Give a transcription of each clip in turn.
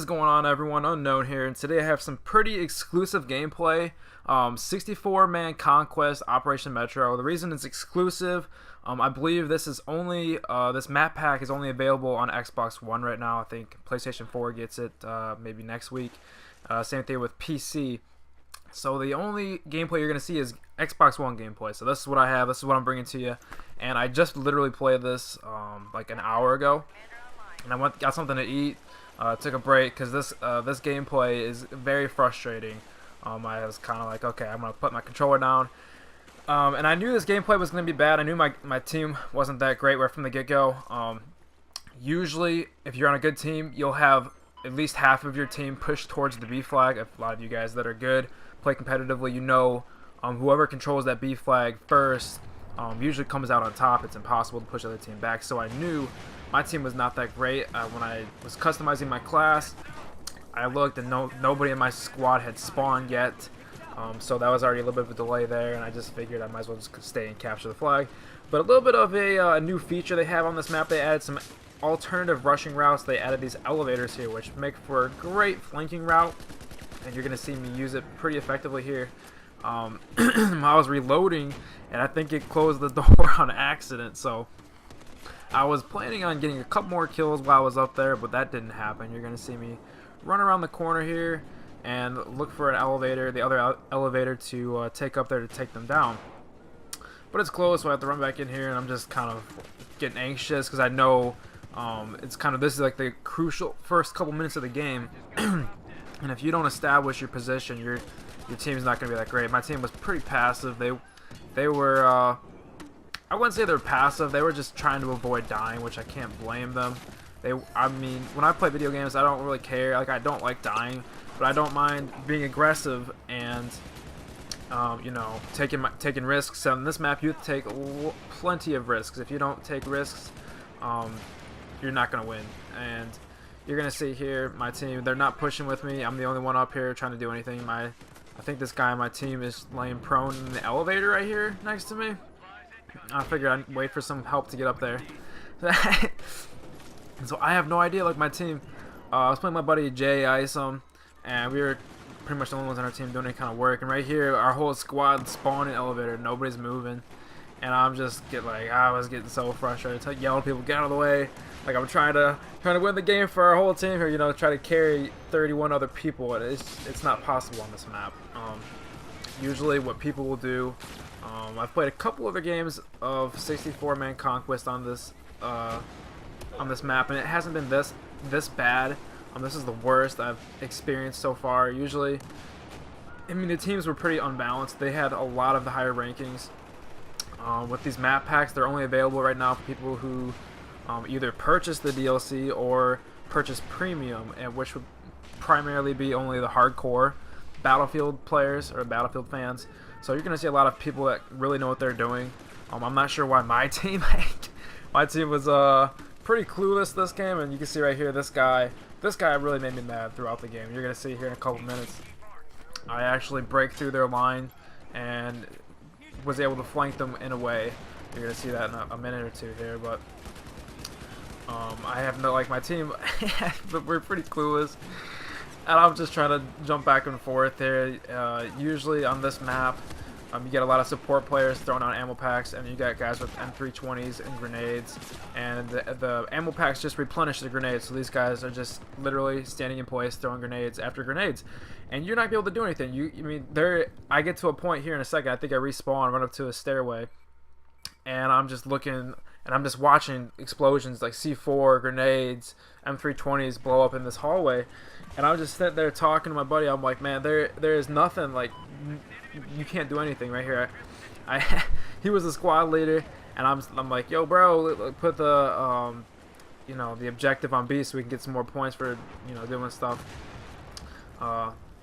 is going on, everyone? Unknown here, and today I have some pretty exclusive gameplay. 64-man conquest Operation Metro. The reason it's exclusive, I believe this is only this map pack is only available on Xbox One right now. I think PlayStation 4 gets it maybe next week. Same thing with PC. So the only gameplay you're gonna see is Xbox One gameplay. So this is what I have. This is what I'm bringing to you, and I just literally played this like an hour ago. And I got something to eat, took a break because this gameplay is very frustrating. I was kind of like, okay, I'm gonna put my controller down, and I knew this gameplay was gonna be bad. I knew my team wasn't that great right from the get-go. Usually, if you're on a good team, you'll have at least half of your team push towards the B flag. If a lot of you guys that are good play competitively, you know, whoever controls that B flag first usually comes out on top. It's impossible to push the other team back. So I knew my team was not that great. When I was customizing my class, I looked and nobody in my squad had spawned yet. So that was already a little bit of a delay there, and I just figured I might as well just stay and capture the flag. But a little bit of a new feature they have on this map. They added some alternative rushing routes. They added these elevators here, which make for a great flanking route, and you're going to see me use it pretty effectively here. I was reloading, and I think it closed the door on accident, so I was planning on getting a couple more kills while I was up there, but that didn't happen. You're going to see me run around the corner here and look for an elevator, the other elevator to take up there to take them down. But it's closed, so I have to run back in here, and I'm just kind of getting anxious because I know it's kind of, this is like the crucial first couple minutes of the game. And if you don't establish your position, your team's not going to be that great. My team was pretty passive. They were I wouldn't say they're passive. They were just trying to avoid dying, which I can't blame them. I mean, when I play video games, I don't really care. Like, I don't like dying, but I don't mind being aggressive and you know, taking risks. On this map, you take plenty of risks. If you don't take risks, you're not gonna win. And you're gonna see here, my team, they're not pushing with me. I'm the only one up here trying to do anything. I think this guy on my team is laying prone in the elevator right here next to me. I figured I'd wait for some help to get up there. So I have no idea. Like, my team, I was playing my buddy Jay Isom, and we were pretty much the only ones on our team doing any kind of work. And right here, our whole squad spawned in the elevator. Nobody's moving, and I'm just I was getting so frustrated. I yell at people, get out of the way. Like, I'm trying to win the game for our whole team here. You know, try to carry 31 other people. It's not possible on this map. Usually, what people will do. I've played a couple other games of 64-man conquest on this map, and it hasn't been this bad. This is the worst I've experienced so far. Usually, I mean, the teams were pretty unbalanced. They had a lot of the higher rankings. With these map packs, they're only available right now for people who either purchase the DLC or purchase premium, and which would primarily be only the hardcore Battlefield players or Battlefield fans. So you're gonna see a lot of people that really know what they're doing. I'm not sure why my team was pretty clueless this game, and you can see right here, this guy really made me mad throughout the game. You're gonna see here in a couple minutes, I actually break through their line and was able to flank them in a way. You're gonna see that in a minute or two here, but I have no, like, my team, but we're pretty clueless. And I'm just trying to jump back and forth there. Usually on this map, you get a lot of support players throwing out ammo packs, and you got guys with M320s and grenades. And the ammo packs just replenish the grenades, so these guys are just literally standing in place, throwing grenades after grenades. And you're not gonna be able to do anything. I get to a point here in a second. I think I respawn, run up to a stairway, and I'm just looking, and I'm just watching explosions like C4, grenades, M320s blow up in this hallway. And I'm just sitting there talking to my buddy. I'm like, man, there is nothing, like, you can't do anything right here. He was the squad leader, and I'm like, yo, bro, put the you know, the objective on B so we can get some more points for, you know, doing stuff.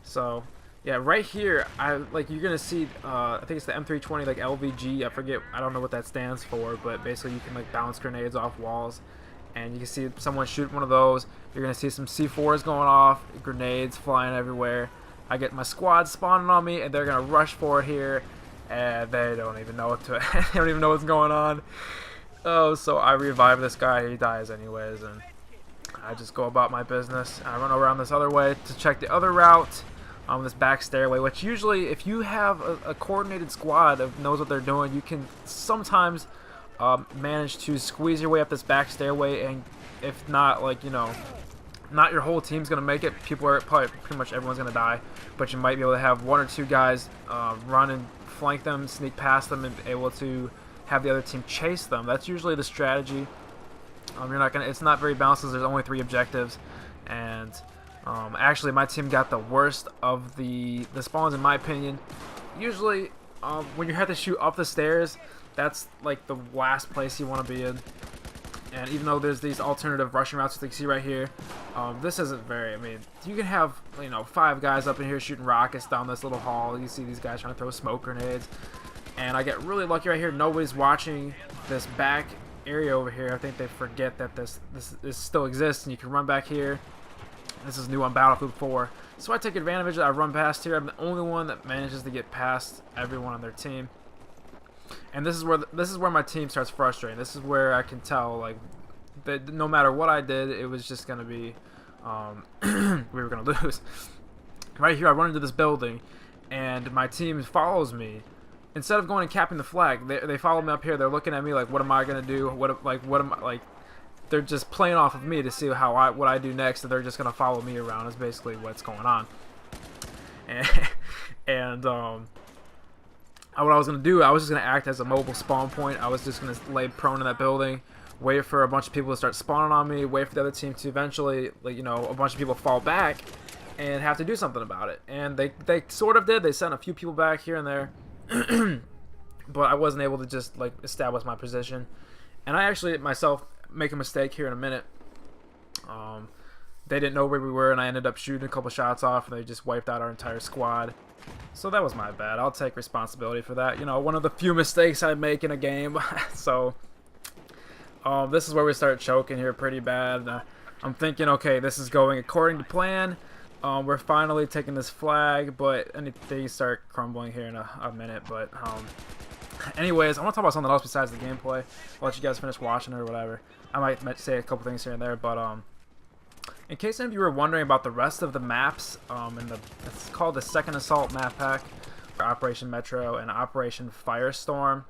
So yeah, right here, you're gonna see, I think it's the M320, like LVG. I forget, I don't know what that stands for, but basically you can, like, bounce grenades off walls. And you can see someone shoot one of those. You're going to see some C4s going off, grenades flying everywhere. I get my squad spawning on me, and they're going to rush for it here. And they don't even know they don't even know what's going on. Oh, so I revive this guy. He dies anyways. And I just go about my business. I run around this other way to check the other route, this back stairway, which usually, if you have a coordinated squad that knows what they're doing, you can sometimes manage to squeeze your way up this back stairway, and if not, like, you know, not your whole team's gonna make it. People are probably pretty much everyone's gonna die, but you might be able to have 1 or 2 guys run and flank them, sneak past them, and be able to have the other team chase them. That's usually the strategy. You're not gonna. It's not very balanced because there's only 3 objectives, and actually my team got the worst of the spawns in my opinion. Usually, when you have to shoot up the stairs, that's like the last place you want to be in. And even though there's these alternative rushing routes that you see right here, this isn't very, I mean, you can have, you know, 5 guys up in here shooting rockets down this little hall. You see these guys trying to throw smoke grenades. And I get really lucky right here. Nobody's watching this back area over here. I think they forget that this still exists, and you can run back here. This is new on Battlefield 4. So I take advantage of it. I run past here. I'm the only one that manages to get past everyone on their team. And this is where my team starts frustrating. This is where I can tell, like, that no matter what I did, it was just gonna be we were gonna lose. Right here, I run into this building, and my team follows me. Instead of going and capping the flag, they follow me up here. They're looking at me like, what am I gonna do? What am I like? They're just playing off of me to see what I do next. And they're just gonna follow me around. Is basically what's going on. And what I was going to do, I was just going to act as a mobile spawn point. I was just going to lay prone in that building, wait for a bunch of people to start spawning on me, wait for the other team to eventually, like, you know, a bunch of people fall back and have to do something about it. And they sort of did. They sent a few people back here and there, but I wasn't able to just, like, establish my position. And I actually myself make a mistake here in a minute. They didn't know where we were, and I ended up shooting a couple shots off, and they just wiped out our entire squad. So that was my bad. I'll take responsibility for that. You know, one of the few mistakes I make in a game. So this is where we start choking here pretty bad. I'm thinking, okay, this is going according to plan. We're finally taking this flag, but things start crumbling here in a minute. But anyways, I want to talk about something else besides the gameplay. I'll let you guys finish watching it or whatever. I might say a couple things here and there, but in case any of you were wondering about the rest of the maps, it's called the Second Assault map pack for Operation Metro and Operation Firestorm.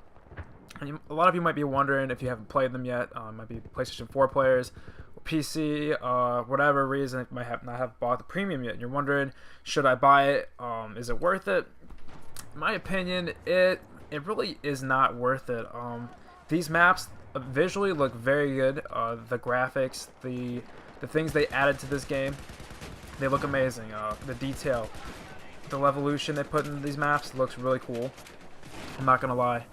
And a lot of you might be wondering if you haven't played them yet. Might be PlayStation 4 players, or PC, whatever reason, might not have bought the premium yet. And you're wondering, should I buy it? Is it worth it? In my opinion, it really is not worth it. These maps visually look very good. The graphics, the things they added to this game, they look amazing. The detail, the evolution they put in these maps looks really cool. I'm not gonna lie,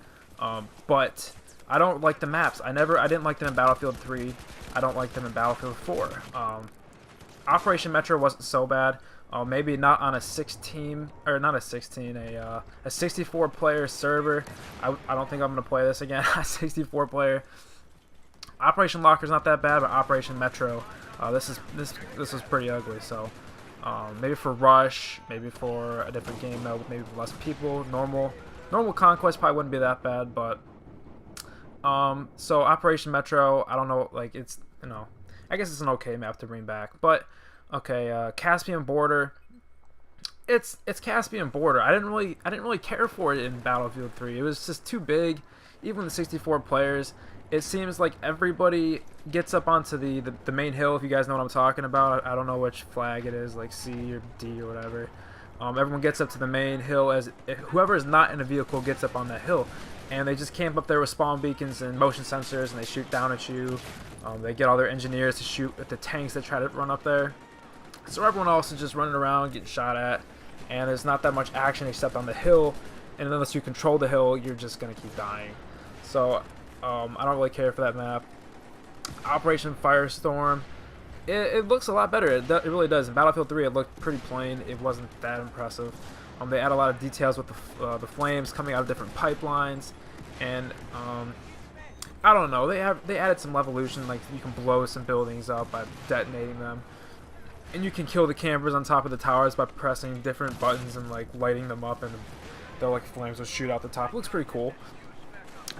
but I don't like the maps. I didn't like them in Battlefield 3. I don't like them in Battlefield 4. Operation Metro wasn't so bad. Maybe not on a 64-player server. I don't think I'm gonna play this again. A 64-player. Operation Locker's not that bad, but Operation Metro, this was pretty ugly. So maybe for Rush, maybe for a different game mode, maybe for less people, normal Conquest probably wouldn't be that bad. But so Operation Metro, I don't know, like, it's, you know, I guess it's an okay map to bring back. But okay, Caspian Border. It's Caspian Border. I didn't really care for it in Battlefield 3. It was just too big, even with 64 players. It seems like everybody gets up onto the main hill, if you guys know what I'm talking about. I don't know which flag it is, like C or D or whatever. Everyone gets up to the main hill, as whoever is not in a vehicle gets up on that hill, and they just camp up there with spawn beacons and motion sensors, and they shoot down at you. They get all their engineers to shoot at the tanks that try to run up there. So everyone else is just running around getting shot at, and there's not that much action except on the hill, and unless you control the hill, you're just gonna keep dying. So I don't really care for that map. Operation Firestorm, it looks a lot better. It really does. In Battlefield 3, it looked pretty plain. It wasn't that impressive. They add a lot of details with the flames coming out of different pipelines, and I don't know. They added some evolution, like you can blow some buildings up by detonating them, and you can kill the campers on top of the towers by pressing different buttons and like lighting them up, and they'll, like, flames will shoot out the top. It looks pretty cool.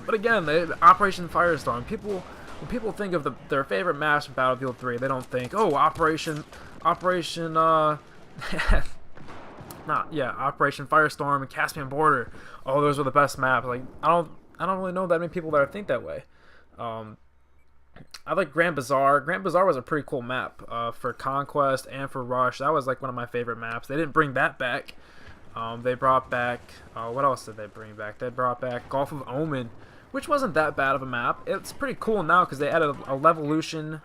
But again, the Operation Firestorm, people when people think of their favorite maps from Battlefield 3, they don't think, oh, Operation Operation Firestorm and Caspian Border. Oh, those were the best maps. Like, I don't really know that many people that think that way. I like Grand Bazaar. Grand Bazaar was a pretty cool map for Conquest and for Rush. That was like one of my favorite maps. They didn't bring that back. They brought back, what else did they bring back? They brought back Gulf of Omen, which wasn't that bad of a map. It's pretty cool now because they added a Levolution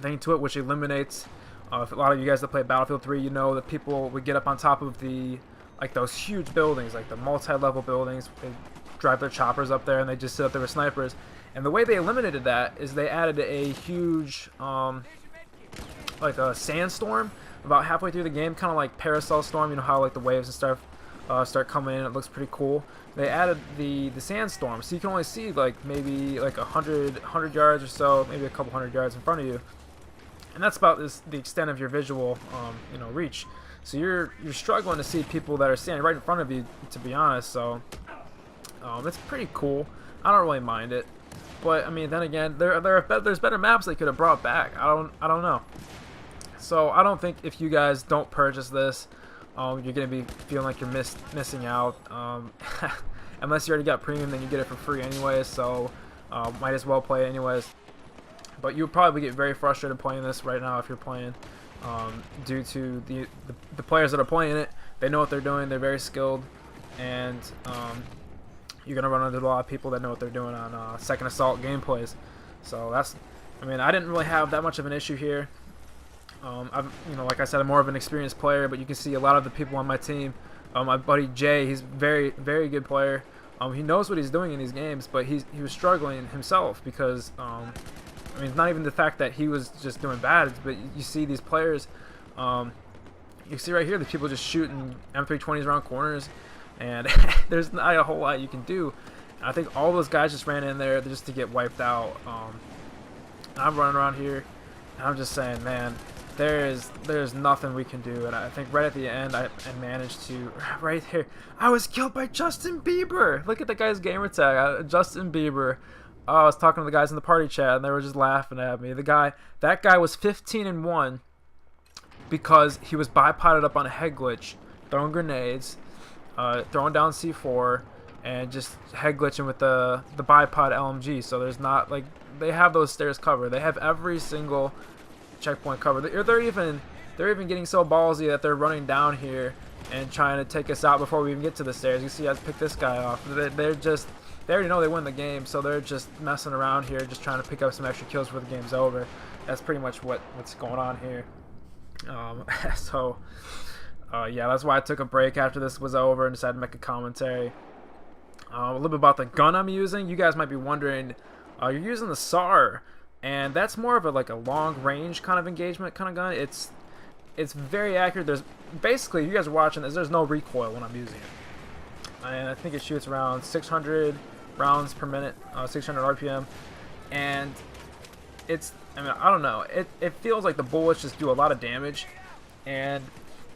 thing to it, which eliminates, if a lot of you guys that play Battlefield 3, you know that people would get up on top of like those huge buildings, like the multi-level buildings. They drive their choppers up there and they just sit up there with snipers. And the way they eliminated that is they added a huge, like a sandstorm about halfway through the game, kind of like Parasol Storm. You know how like the waves and stuff start coming in. It looks pretty cool. They added the sandstorm, so you can only see like maybe like 100 yards or so, maybe a couple hundred yards in front of you, and that's about the extent of your visual, reach. So you're struggling to see people that are standing right in front of you, to be honest. So it's pretty cool. I don't really mind it. But I mean, then again, there's better maps they could have brought back. I don't know. So I don't think if you guys don't purchase this, you're gonna be feeling like you're missing out. Unless you already got premium, then you get it for free anyways. So might as well play it anyways. But you'll probably get very frustrated playing this right now if you're playing, due to the players that are playing it. They know what they're doing. They're very skilled, and you're gonna run into a lot of people that know what they're doing on second assault gameplays. So I didn't really have that much of an issue here. Like I said, I'm more of an experienced player, but you can see a lot of the people on my team. My buddy Jay, he's very, very good player. He knows what he's doing in these games, but he was struggling himself because it's not even the fact that he was just doing bad, but you see these players. You see right here, the people just shooting M320s around corners. And there's not a whole lot you can do. I think all those guys just ran in there just to get wiped out. I'm running around here, and I'm just saying, man, there's nothing we can do. And I think right at the end, I managed to, right here, I was killed by Justin Bieber. Look at the guy's gamer tag, Justin Bieber. I was talking to the guys in the party chat, and they were just laughing at me. That guy was 15-1 because he was bipoded up on a head glitch, throwing grenades, throwing down C4, and just head glitching with the bipod LMG. So there's not, like, they have those stairs covered. They have every single checkpoint covered. They're even getting so ballsy that they're running down here and trying to take us out before we even get to the stairs. You see I picked this guy off. They already know they win the game, so they're just messing around here, just trying to pick up some extra kills before the game's over. That's pretty much what's going on here. Yeah, that's why I took a break after this was over and decided to make a commentary. A little bit about the gun I'm using. You guys might be wondering, you're using the SAR, and that's more of a long range kind of engagement kind of gun. It's very accurate. There's basically, you guys are watching this, there's no recoil when I'm using it, and I think it shoots around 600 rounds per minute, 600 RPM, and I don't know, it feels like the bullets just do a lot of damage. And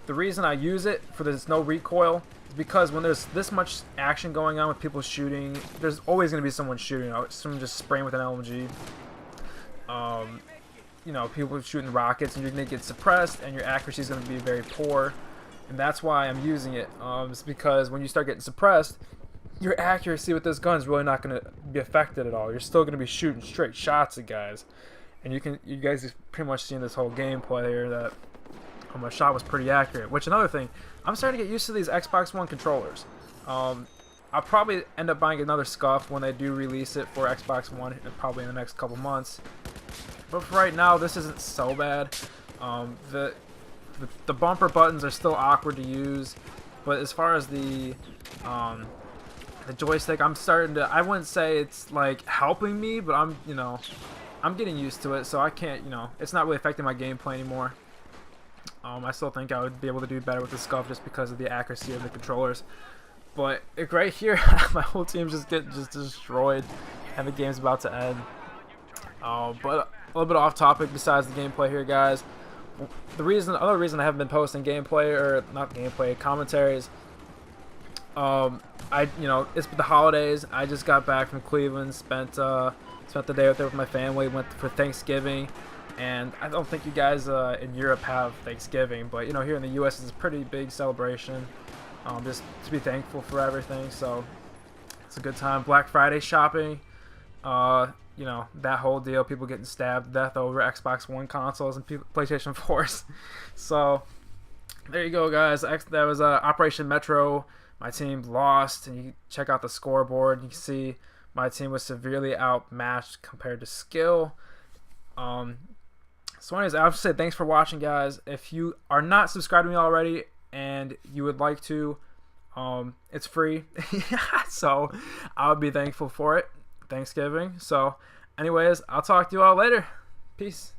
the reason I use it for this no recoil is because when there's this much action going on with people shooting, there's always going to be someone shooting, someone just spraying with an LMG. People shooting rockets, and you're going to get suppressed, and your accuracy is going to be very poor. And that's why I'm using it. It's because when you start getting suppressed, your accuracy with this gun is really not going to be affected at all. You're still going to be shooting straight shots at guys. And you guys have pretty much seen this whole gameplay here that my shot was pretty accurate. Which, another thing, I'm starting to get used to these Xbox One controllers. I'll probably end up buying another scuff when they do release it for Xbox One, probably in the next couple months. But for right now, this isn't so bad. The bumper buttons are still awkward to use, but as far as the joystick, I'm starting to, I wouldn't say it's like helping me, but I'm getting used to it, so I can't, it's not really affecting my gameplay anymore. I still think I would be able to do better with the scuff just because of the accuracy of the controllers. But right here, my whole team just destroyed, and the game's about to end. But a little bit off topic besides the gameplay here, guys. Other reason I haven't been posting gameplay, or not gameplay, commentaries. It's the holidays. I just got back from Cleveland, spent Spent the day out there with my family. Went for Thanksgiving, and I don't think you guys in Europe have Thanksgiving, but you know, here in the U.S. it's a pretty big celebration. Just to be thankful for everything. So it's a good time. Black Friday shopping. You know, that whole deal. People getting stabbed to death over Xbox One consoles and PlayStation 4s. So there you go, guys. That was Operation Metro. My team lost, and you can check out the scoreboard. You can see my team was severely outmatched compared to skill. So anyways, I'll just say thanks for watching, guys. If you are not subscribed to me already and you would like to, it's free. So I would be thankful for it. Thanksgiving. So anyways, I'll talk to you all later. Peace.